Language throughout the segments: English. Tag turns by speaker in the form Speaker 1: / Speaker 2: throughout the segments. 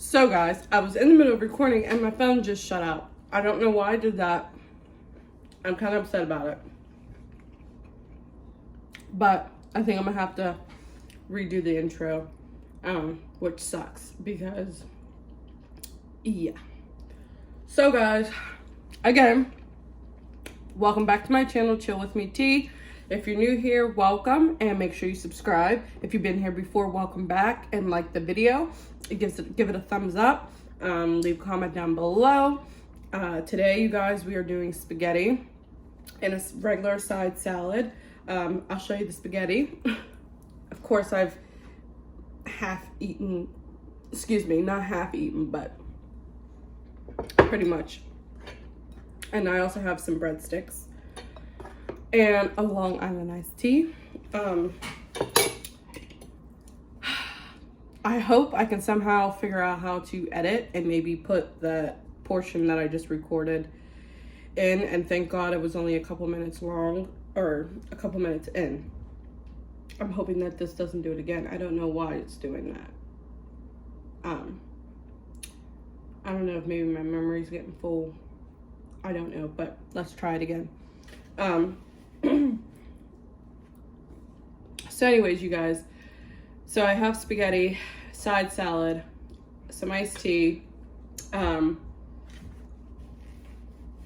Speaker 1: So guys, I was in the middle of recording and my phone just shut out. I don't know why I did that. I'm kind of upset about it. But I think I'm gonna have to redo the intro, which sucks because, yeah. So guys, again, welcome back to my channel, Chill With Me Tea. If you're new here, welcome, and make sure you subscribe. If you've been here before, welcome back and like the video. Give it a thumbs up. Leave a comment down below. Today, you guys, we are doing spaghetti and a regular side salad. I'll show you the spaghetti. Of course, I've half eaten, excuse me, not half eaten, but pretty much. And I also have some breadsticks and a Long Island iced tea. I hope I can somehow figure out how to edit and maybe put the portion that I just recorded in, and thank God it was only a couple minutes long, or a couple minutes in. I'm hoping that this doesn't do it again. I don't know why it's doing that. I don't know if maybe my memory's getting full. I don't know, but let's try it again. So anyways, you guys, so I have spaghetti, side salad, some iced tea. I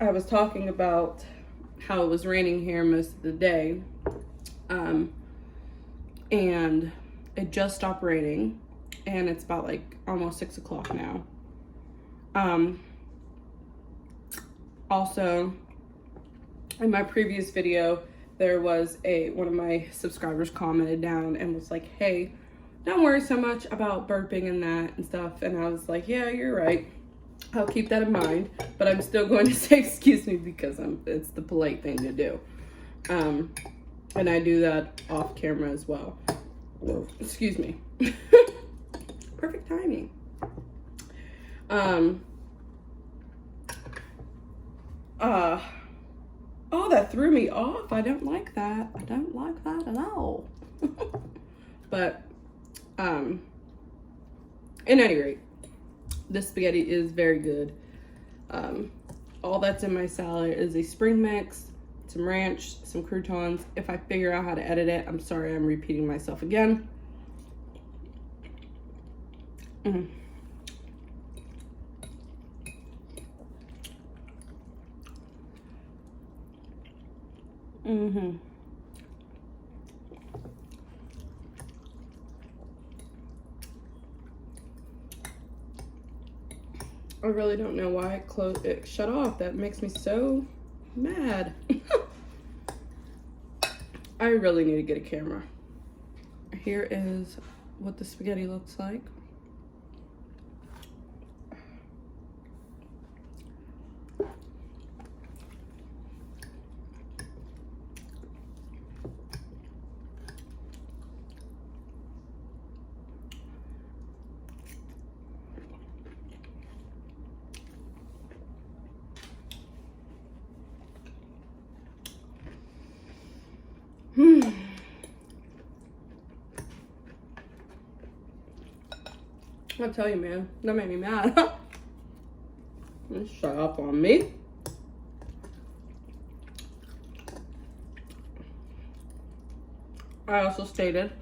Speaker 1: was talking about how it was raining here most of the day, and it just stopped raining, and it's about like almost 6 o'clock now. Also, in my previous video, there was one of my subscribers commented down and was like, hey, don't worry so much about burping and that and stuff. And I was like, yeah, you're right. I'll keep that in mind, but I'm still going to say excuse me because it's the polite thing to do. And I do that off camera as well. Excuse me. Perfect timing. Oh, that threw me off. I don't like that. I don't like that at all. But, in any rate, this spaghetti is very good. All that's in my salad is a spring mix, some ranch, some croutons. If I figure out how to edit it, I'm sorry I'm repeating myself again. I really don't know why it shut off. That makes me so mad. I really need to get a camera. Here is what the spaghetti looks like. I'll tell you, man, that made me mad. Shut up on me. I also stated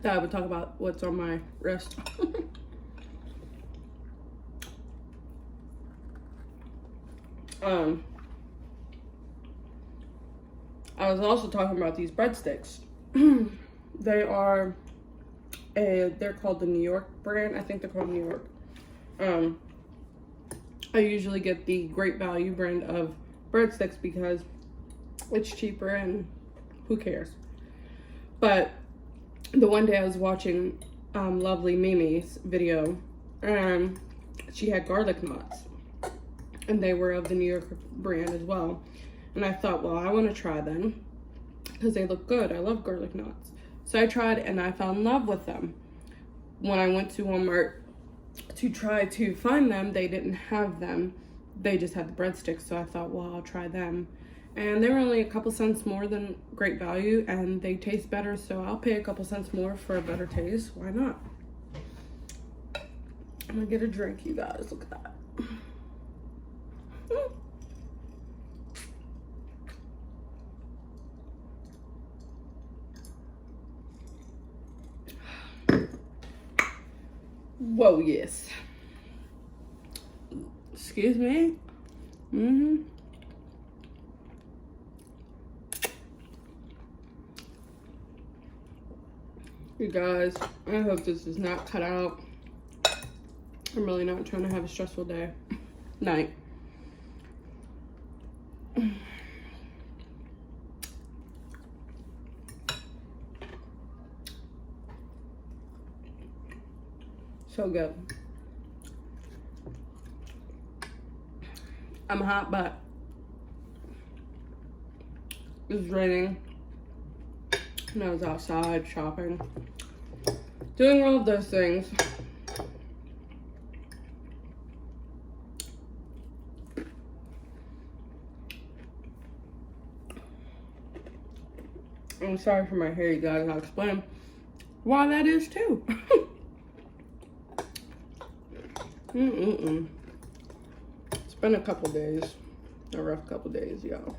Speaker 1: that I would talk about what's on my wrist. I was also talking about these breadsticks. They're called the New York brand. I think they're called New York. I usually get the Great Value brand of breadsticks because it's cheaper and who cares. But the one day I was watching Lovely Mimi's video, and she had garlic knots, and they were of the New York brand as well. And I thought, well, I want to try them because they look good. I love garlic knots. So I tried and I fell in love with them. When I went to Walmart to try to find them, they didn't have them. They just had the breadsticks. So I thought, well, I'll try them. and they were only a couple cents more than Great Value, and they taste better, so I'll pay a couple cents more for a better taste. Why not? I'm gonna get a drink, you guys. Look at that. Whoa, yes. Excuse me. You guys, I hope this is not cut out. I'm really not trying to have a stressful day. Night. So good. I'm hot, but it was raining. And I was outside shopping, doing all of those things. I'm sorry for my hair, you guys. I'll explain why that is too. It's been a couple days, a rough couple days, y'all.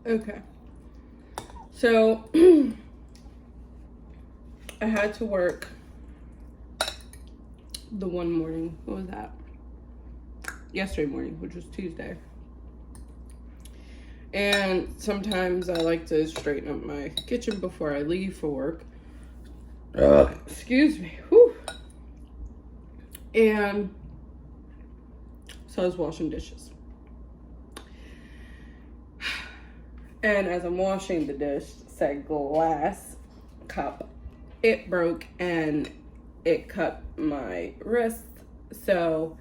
Speaker 1: Okay, so I had to work the one morning. What was that? Yesterday morning, which was Tuesday. And sometimes I like to straighten up my kitchen before I leave for work. Excuse me. Whew. And so I was washing dishes. And as I'm washing the dish, said glass cup, it broke and it cut my wrist. So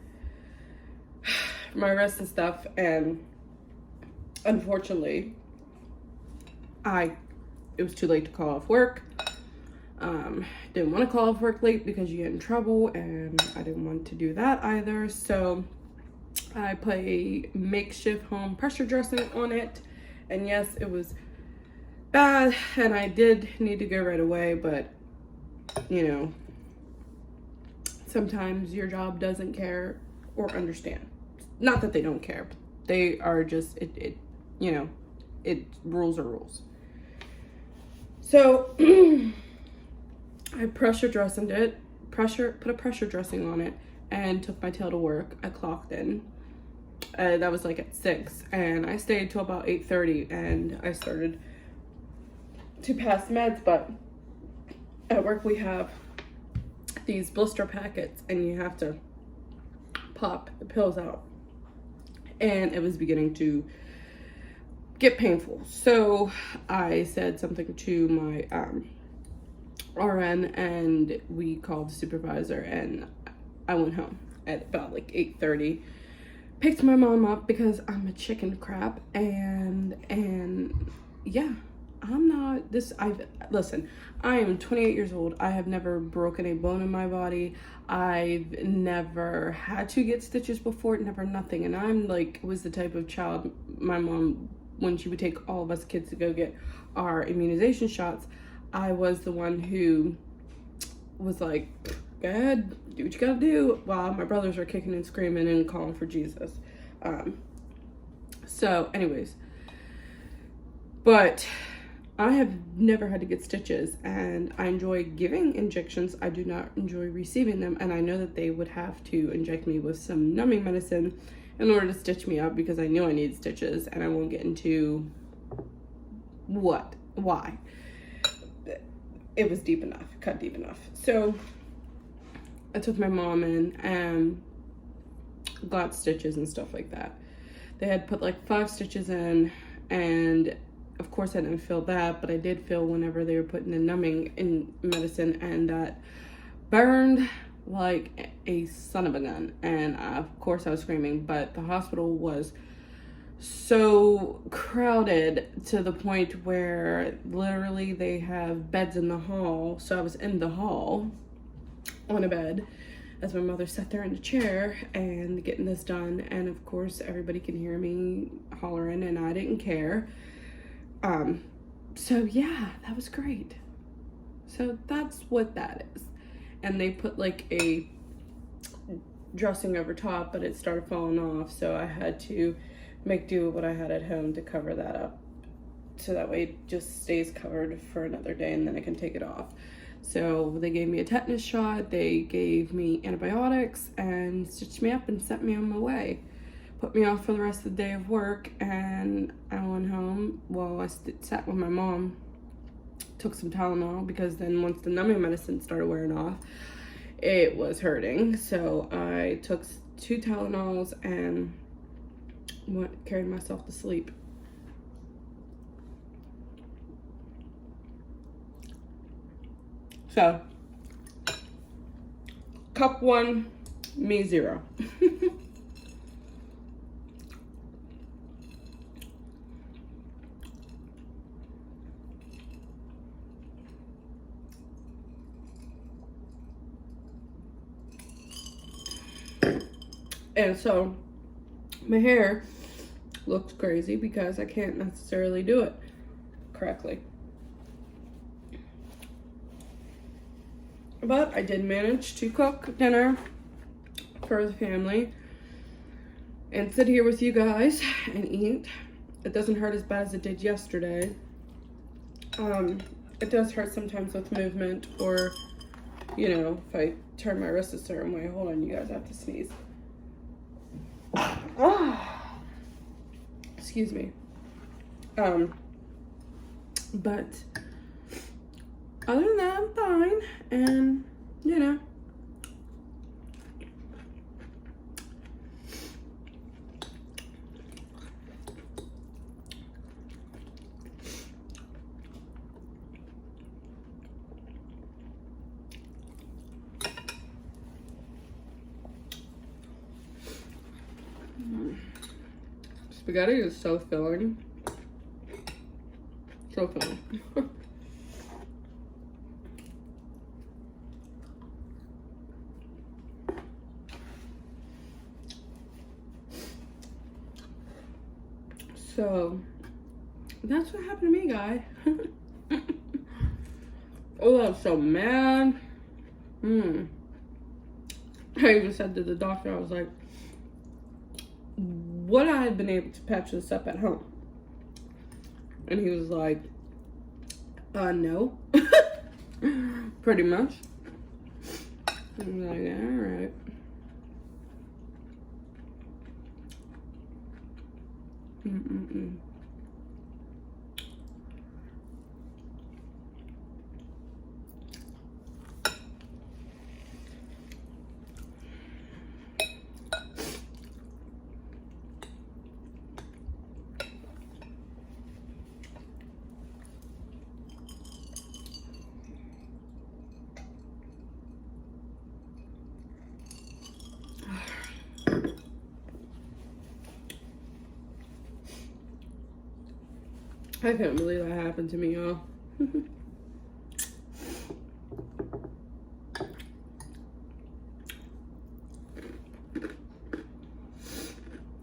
Speaker 1: my wrist and stuff, and unfortunately, it was too late to call off work. Didn't want to call off work late because you get in trouble, and I didn't want to do that either. So I put a makeshift home pressure dressing on it. And yes, it was bad, and I did need to go right away, but, you know, sometimes your job doesn't care or understand. Not that they don't care, but they are just, you know, rules are rules. So, I pressure dressed it, put a pressure dressing on it, and took my tail to work. I clocked in. That was like at 6, and I stayed till about 8:30, and I started to pass meds. But at work we have these blister packets, and you have to pop the pills out, and it was beginning to get painful. So I said something to my RN, and we called the supervisor, and I went home at about like 8:30. Picked my mom up because I'm a chicken crap, and yeah, I'm not this. Listen, I am 28 years old. I have never broken a bone in my body. I've never had to get stitches before, never nothing. And I'm like, was the type of child, my mom, when she would take all of us kids to go get our immunization shots, I was the one who was like, go ahead, do what you gotta do, while my brothers are kicking and screaming and calling for Jesus. So anyways, but I have never had to get stitches, and I enjoy giving injections. I do not enjoy receiving them, and I know that they would have to inject me with some numbing medicine in order to stitch me up, because I know I need stitches, and I won't get into why. it was deep enough, cut deep enough. So I took my mom in and got stitches and stuff like that. They had put like 5 stitches in, and of course I didn't feel that, but I did feel whenever they were putting the numbing in medicine, and that burned like a son of a gun. And of course I was screaming, but the hospital was so crowded to the point where literally they have beds in the hall. So I was in the hall on a bed as my mother sat there in the chair and getting this done, and of course everybody can hear me hollering, and I didn't care. So yeah, that was great. So that's what that is. And they put like a dressing over top, but it started falling off, so I had to make do with what I had at home to cover that up, so that way it just stays covered for another day and then I can take it off. So they gave me a tetanus shot, they gave me antibiotics, and stitched me up and sent me on my way. Put me off for the rest of the day of work, and I went home. Well, I sat with my mom, took some Tylenol, because then once the numbing medicine started wearing off, it was hurting. So I took 2 Tylenols and carried myself to sleep. So, cup 1, me 0. And so, my hair looks crazy because I can't necessarily do it correctly. But I did manage to cook dinner for the family and sit here with you guys and eat. It doesn't hurt as bad as it did yesterday. It does hurt sometimes with movement, or, you know, if I turn my wrist a certain way. Hold on, you guys, I have to sneeze. Oh, excuse me. But other than that, I'm fine, and you know, spaghetti is so filling. So filling. So that's what happened to me, guy. Oh, I was so mad. I even said to the doctor, I was like, would I have been able to patch this up at home? And he was like, no. Pretty much. I was like, alright. I couldn't believe that happened to me, y'all. And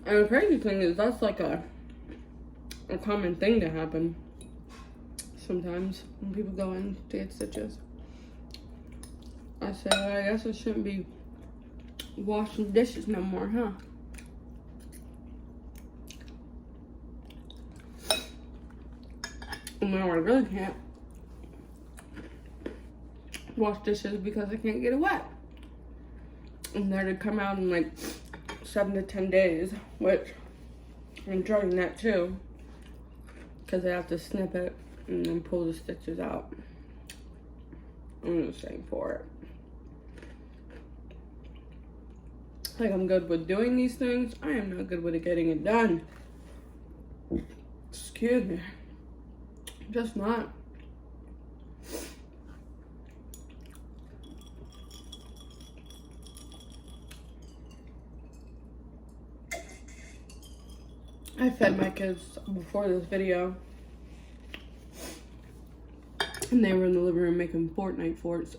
Speaker 1: the crazy thing is, that's like a common thing to happen sometimes when people go in to get stitches. I said, well, I guess I shouldn't be washing dishes no more, huh? And now I really can't wash dishes because I can't get it wet. And they're to come out in like 7 to 10 days, which I'm dreading that too, because I have to snip it and then pull the stitches out. I'm just saying for it. Like, I'm good with doing these things. I am not good with getting it done. Excuse me. Just not. I fed my kids before this video, and they were in the living room making Fortnite forts.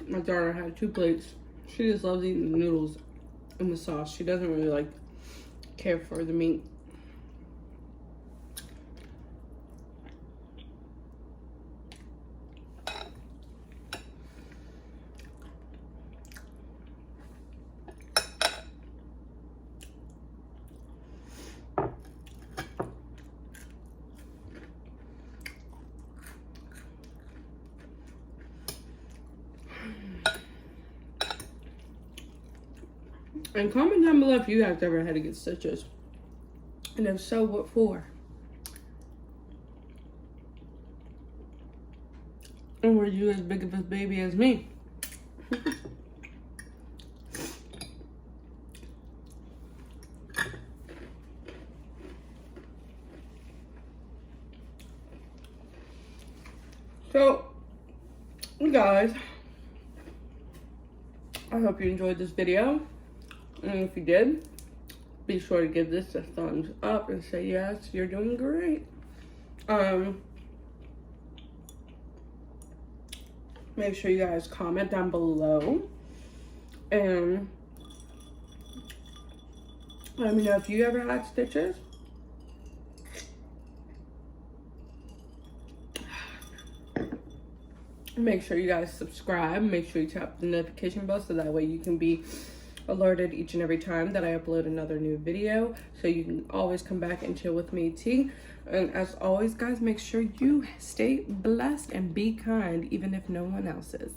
Speaker 1: My daughter had 2 plates. She just loves eating the noodles and the sauce. She doesn't really like care for the meat. And comment down below if you guys ever had to get stitches. And if so, what for? And were you as big of a baby as me? So, guys, I hope you enjoyed this video. And if you did, be sure to give this a thumbs up and say, yes, you're doing great. Make sure you guys comment down below. And let me know if you ever had stitches. Make sure you guys subscribe. Make sure you tap the notification bell so that way you can be alerted each and every time that I upload another new video, so you can always come back and chill with me too. And as always, guys, make sure you stay blessed and be kind even if no one else is.